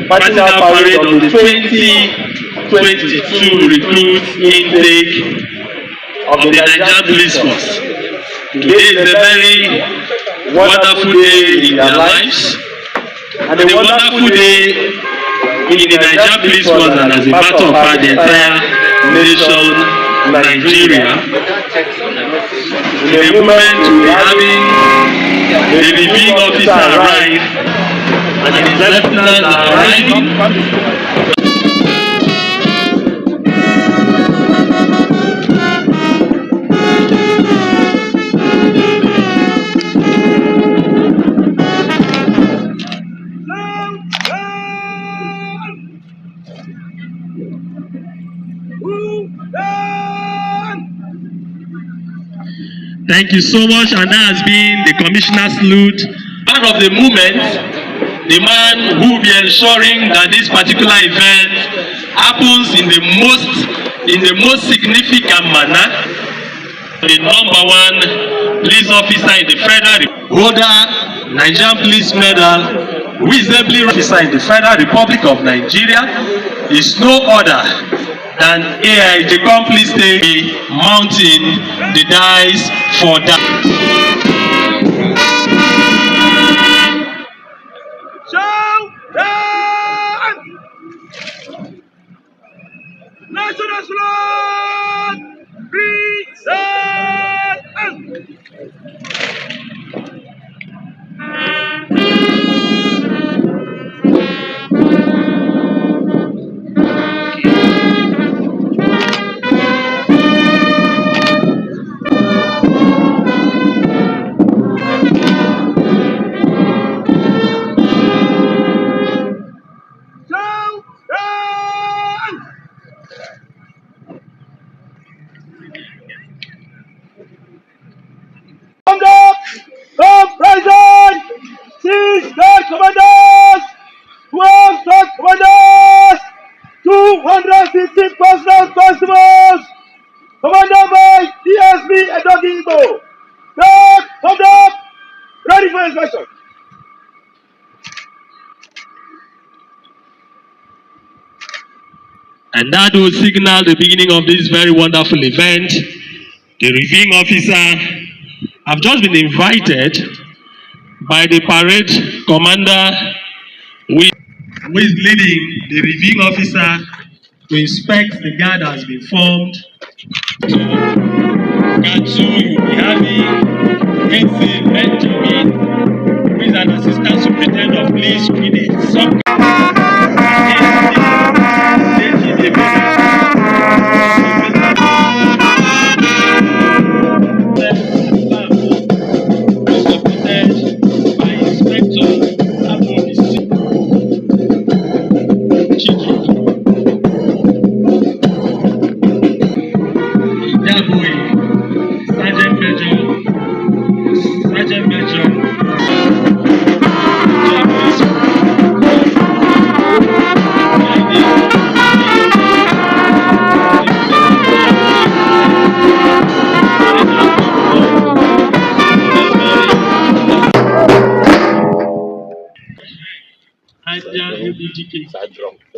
National Parade of the 2022 recruit intake of the Nigerian Police Force. Today is a very wonderful day in their lives, and a wonderful day in the Nigerian Police Force, and as a matter of fact, the entire nation, Nigeria. In a moment, we are having the reviewing officer arrive, and his lieutenant are arriving. Thank you so much, and that has been the commissioner's salute. Part of the movement, the man who will be ensuring that this particular event happens in the most significant manner. The number one police officer in the federal holder, Nigerian Police Medal, visibly officer in the Federal Republic of Nigeria, is no other than AIJ. Please stay mounting the dice for that. National salute! Reset! Constables, commanded by DSP Oji-River. Hold up, ready for inspection. And that will signal the beginning of this very wonderful event. The reviewing officer, I've just been invited by the parade commander who is leading the reviewing officer to inspect the guard that has been formed. Guard 2, you'll be having Quincy Benjamin, who is an assistant superintendent of police with a sub.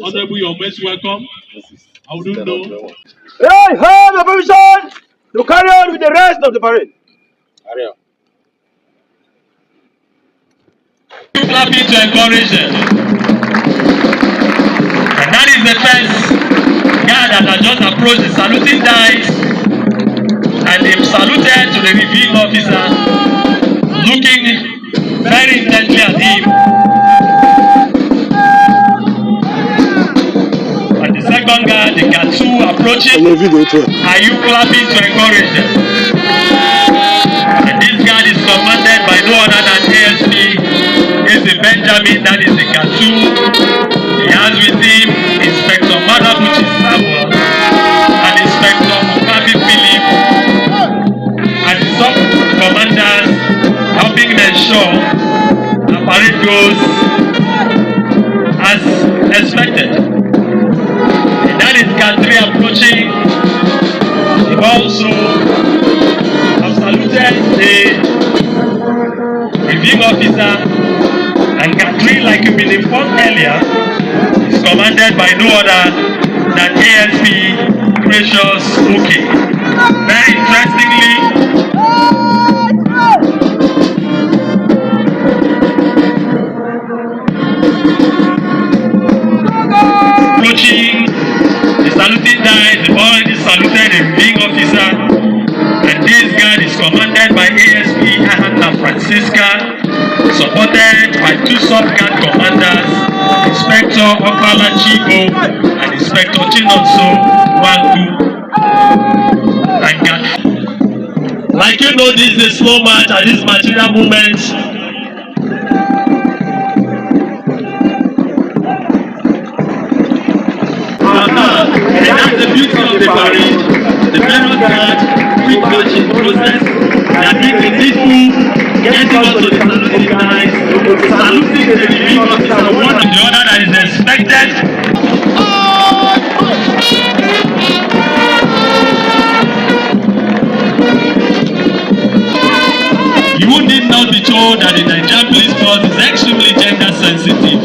Honorable, you're most welcome. I wouldn't know. I have the permission to carry on with the rest of the parade. Carry on. Clapping to encourage them. And that is the first guy that has just approached the saluting dice, and they've saluted to the reviewing officer, looking very intently at him. Second guard, the guard 2 approaching. Are you clapping to encourage them? And this guard is commanded by no other than ASP. Is the Benjamin, that is the guard 2. He has with him Inspector Madabuchi Samuel and Inspector Okabi Philip, and the sub-commanders helping ensure the parade goes as expected. That is guard 3 approaching. He also have saluted the reviewing officer, and guard 3, like you've been informed earlier, is commanded by no other than ASP Precious Okay. Very interestingly, approaching the saluting dice, they've already saluted the wing officer, and this guard is commanded by ASP Ahanta Francisca, supported by two sub-guard commanders, Inspector Okala Chigo and Inspector Chinonso Wangu. And guard. Like you know, this is a slow march at this material moment. And that's the beauty of the parade. The very guard, quick marching process. They are doing the needful, getting us to the saluting dice, saluting the relief officer, one and the other that is expected. You need not be told that the Nigerian police force is extremely gender sensitive.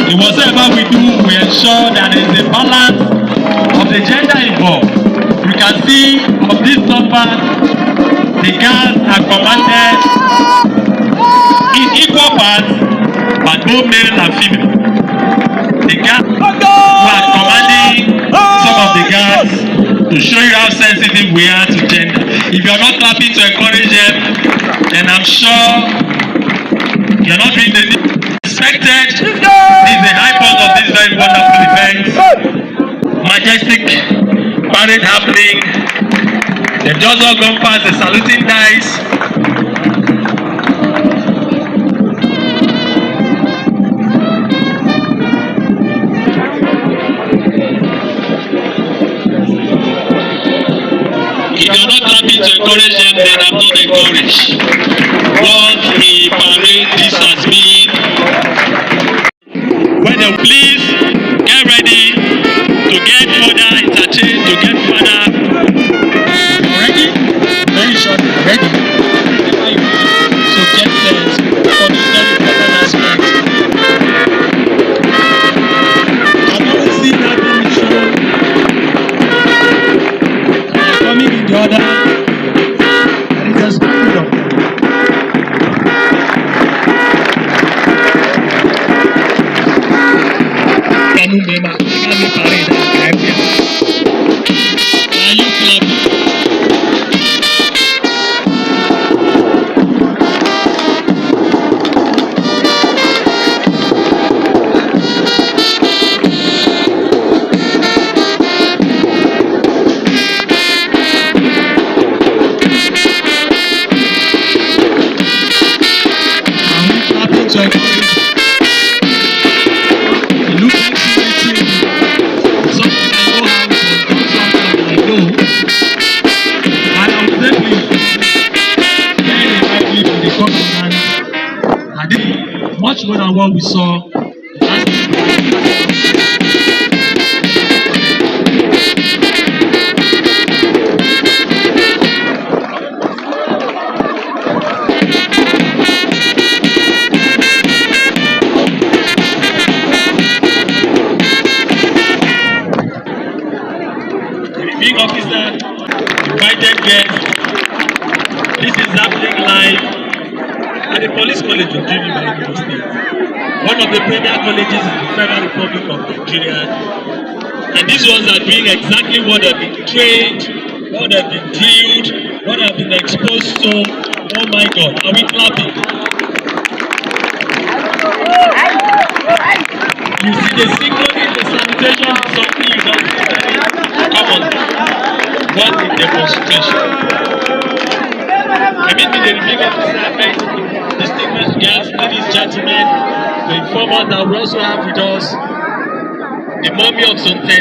In whatever we do, we ensure that there is a balance of the gender involved. You can see of this number, the guards are commanded in equal parts by both male and female. The guards who are commanding some of the guards to show you how sensitive we are to gender. If you are not clapping to encourage them, then I'm sure you're not doing the expected. This is the high point of this very wonderful event. Majestic parade happening. They've just all gone past the saluting dice. If you're not clapping to encourage them, then I'm not encouraged. What a parade this has been. When they please get ready to get further entertained, to get further. Ready? Very short. Ready? So get set for this very important aspect. I've always seen that being shown. Coming in the order, and it has been done. Much more than what we saw last the big officer invited guests. This is happening live at the police college of Oji-River in Enugu State, one of the premier colleges in the Federal Republic of Nigeria. And these ones are doing exactly what they've been trained, what they've been drilled, what they've been exposed to. Oh my God, are we clapping? You see the synchrony, the salutation is something you don't see. Come on, what a demonstration. I mean, the big officer, distinguished guests, ladies and gentlemen, to inform us that we also have with us the mummy of Zone 13.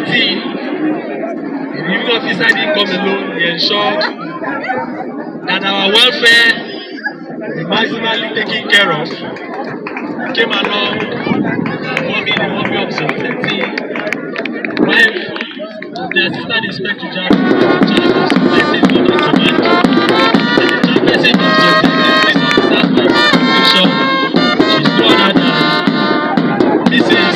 The big officer didn't come alone, he ensured that our welfare is maximally taken care of. He came along, the mummy of Zone 13, wife of the Assistant Inspector General of Zone 13 for the command. Message of Zone 13, this officer's my institution. She's no other than Mrs.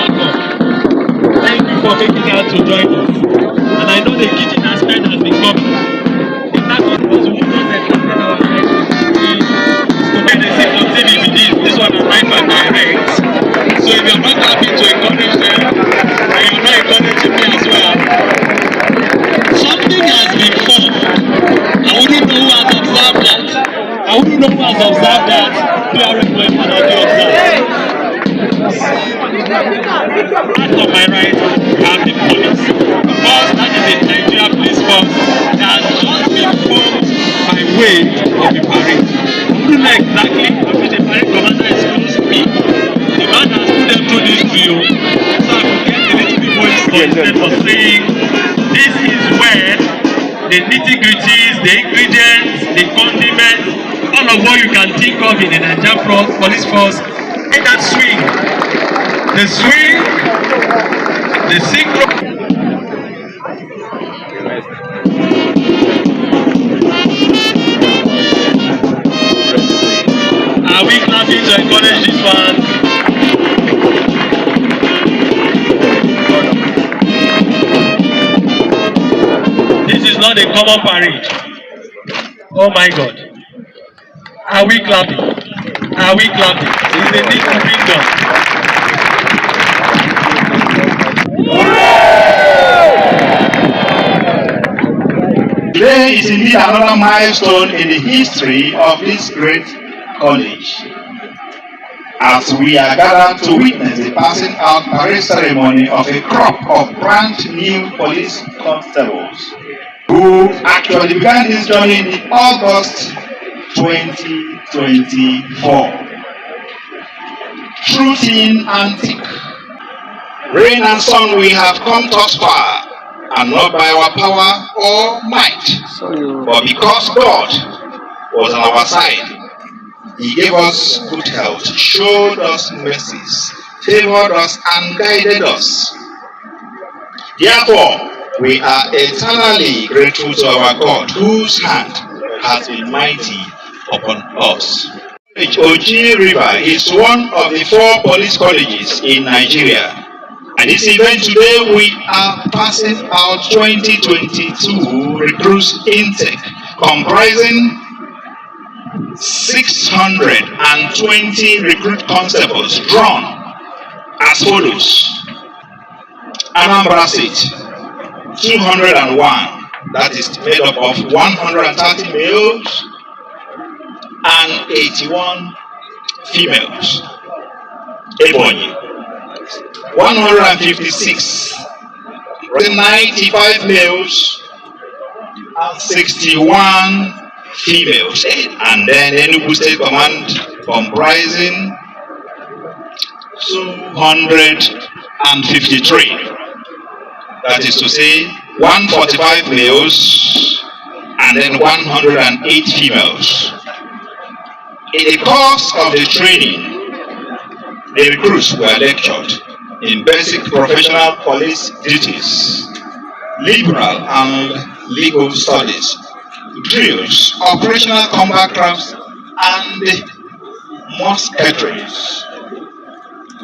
welcome. Thank you for taking out to join us. And I know the kitchen aspect has been coming. In that was we just extended our life to make the same on TV this one is right by direct. So if you're not happy to encourage them, and you're not encouraging me as well, something has been formed. I wouldn't know who has observed that. PRM went on the observed. Part of my right, I have the police. First, that is the Nigeria Police Force that has just been formed by way of the parade. I wouldn't know exactly which the parade commander is supposed to be. The man has put them through this drill, so I could get a little bit more instead of saying this is where the nitty-gritties, the ingredients, the condiments, all of what you can think of in the Nigerian Police Force in that swing. The swing, the synchro. Are we clapping to encourage this one? This is not a common parade. Oh my God. Are we clapping? Are we clapping? It's a thing to bring down. Today is indeed another milestone in the history of this great college, as we are gathered to witness the passing out parade ceremony of a crop of brand new police constables who actually began this journey in August 2024. Through thin and thick, rain and sun, we have come thus far, and not by our power or might, but because God was on our side. He gave us good health, showed us mercies, favored us, and guided us. Therefore, we are eternally grateful to our God, whose hand has been mighty upon us. Oji-River is one of the 4 police colleges in Nigeria. At this event today, we are passing out 2022 recruits intake, comprising 620 recruit constables drawn as follows. Anambra State, 201, that is made up of 130 males and 81 females. Ebonyi, 156, 95 males and 61 females. And then Enugu State Command comprising 253. That is to say 145 males and then 108 females. In the course of the training, the recruits were lectured in basic professional police duties, liberal and legal studies, drills, operational combat crafts, and musketries.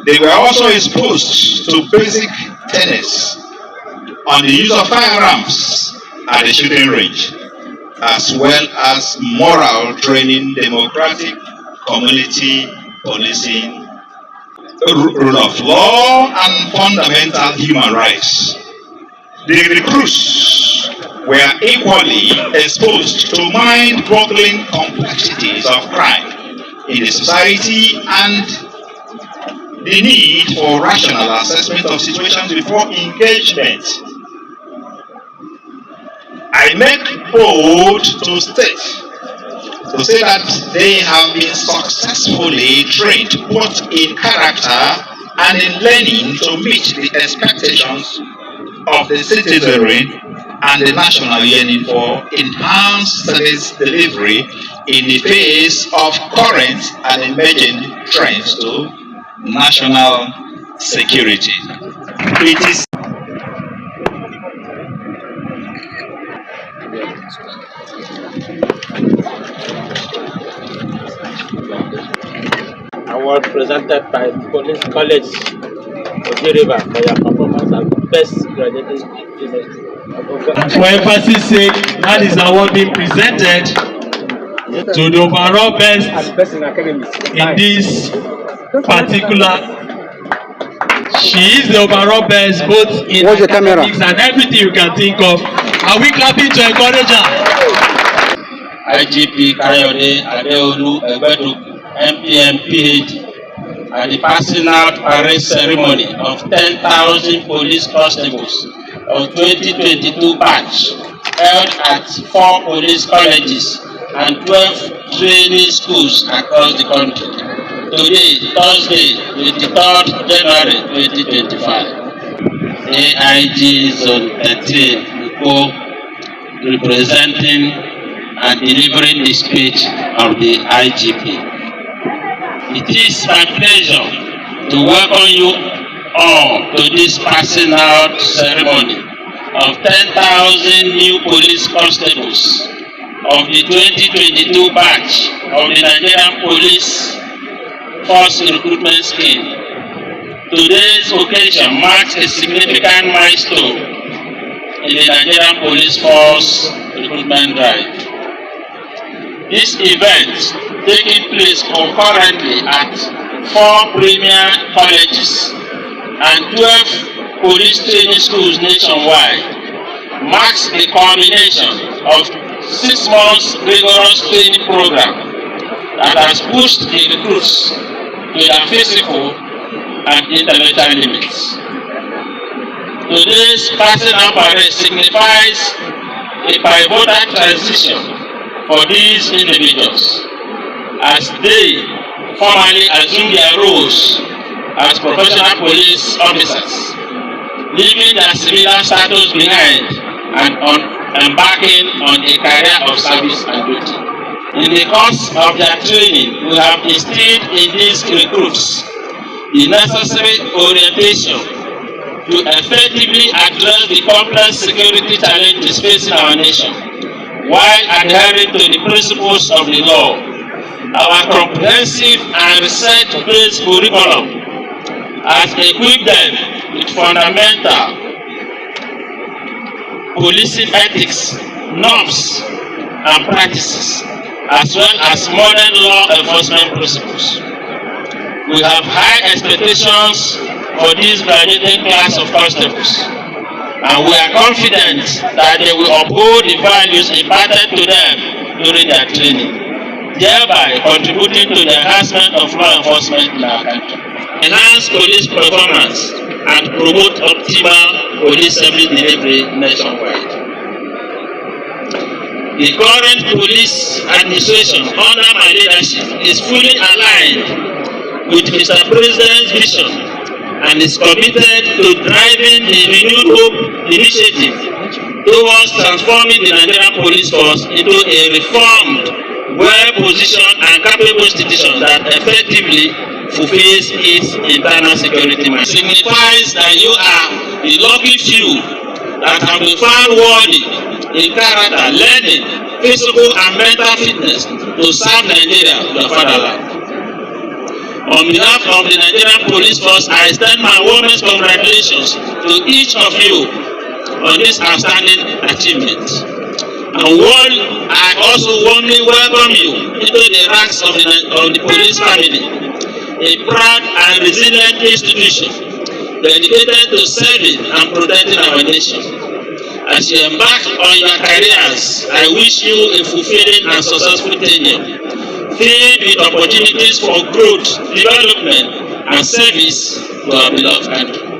They were also exposed to basic tenets on the use of firearms at the shooting range, as well as moral training, democratic community policing, rule of law, and fundamental human rights. The recruits were equally exposed to mind-boggling complexities of crime in the society and the need for rational assessment of situations before engagement. I make bold to say that they have been successfully trained both in character and in learning to meet the expectations of the citizenry and the national yearning for enhanced service delivery in the face of current and emerging trends to national security. It is award presented by the Police College Oji-River for your performance as the best graduating female student. For emphasis sake, that is award being presented to the overall best in this particular. She is the overall best both in academics and everything you can think of. Are we clapping to encourage her? IGP Kayode Adeolu Egbedoku, MPM PhD, at the passing out parade ceremony of 10,000 police constables of 2022 batch held at 4 police colleges and 12 training schools across the country. Today, Thursday, 23rd January 2025, AIG Zone 13 Uko representing and delivering the speech of the IGP. It is my pleasure to welcome you all to this passing out ceremony of 10,000 new police constables of the 2022 batch of the Nigerian Police Force Recruitment Scheme. Today's occasion marks a significant milestone in the Nigerian Police Force Recruitment Drive. This event taking place concurrently at 4 premier colleges and 12 police training schools nationwide marks the culmination of 6 months rigorous training program that has pushed the recruits to their physical and intellectual limits. Today's passing out parade signifies a pivotal transition for these individuals as they formally assume their roles as professional police officers, leaving their civilian status behind and embarking on a career of service and duty. In the course of their training, we have instilled in these recruits the necessary orientation to effectively address the complex security challenges facing our nation, while adhering to the principles of the law. Our comprehensive and research-based curriculum has equipped them with fundamental policing ethics, norms, and practices, as well as modern law enforcement principles. We have high expectations for this graduating class of constables, and we are confident that they will uphold the values imparted to them during their training, thereby contributing to the enhancement of law enforcement in our country, enhance police performance, and promote optimal police service delivery nationwide. The current police administration under my leadership is fully aligned with Mr. President's vision and is committed to driving the Renewed Hope initiative towards transforming the Nigerian police force into a reformed, well-positioned and capable institution that effectively fulfills its internal security mission. Signifies that you are the lucky few that have been found worthy in character, learning, physical and mental fitness to serve Nigeria, the fatherland. On behalf of the Nigerian Police Force, I extend my warmest congratulations to each of you on this outstanding achievement. And I also warmly welcome you into the ranks of the police family, a proud and resilient institution dedicated to serving and protecting our nation. As you embark on your careers, I wish you a fulfilling and successful tenure, filled with opportunities for growth, development, and service to our beloved country.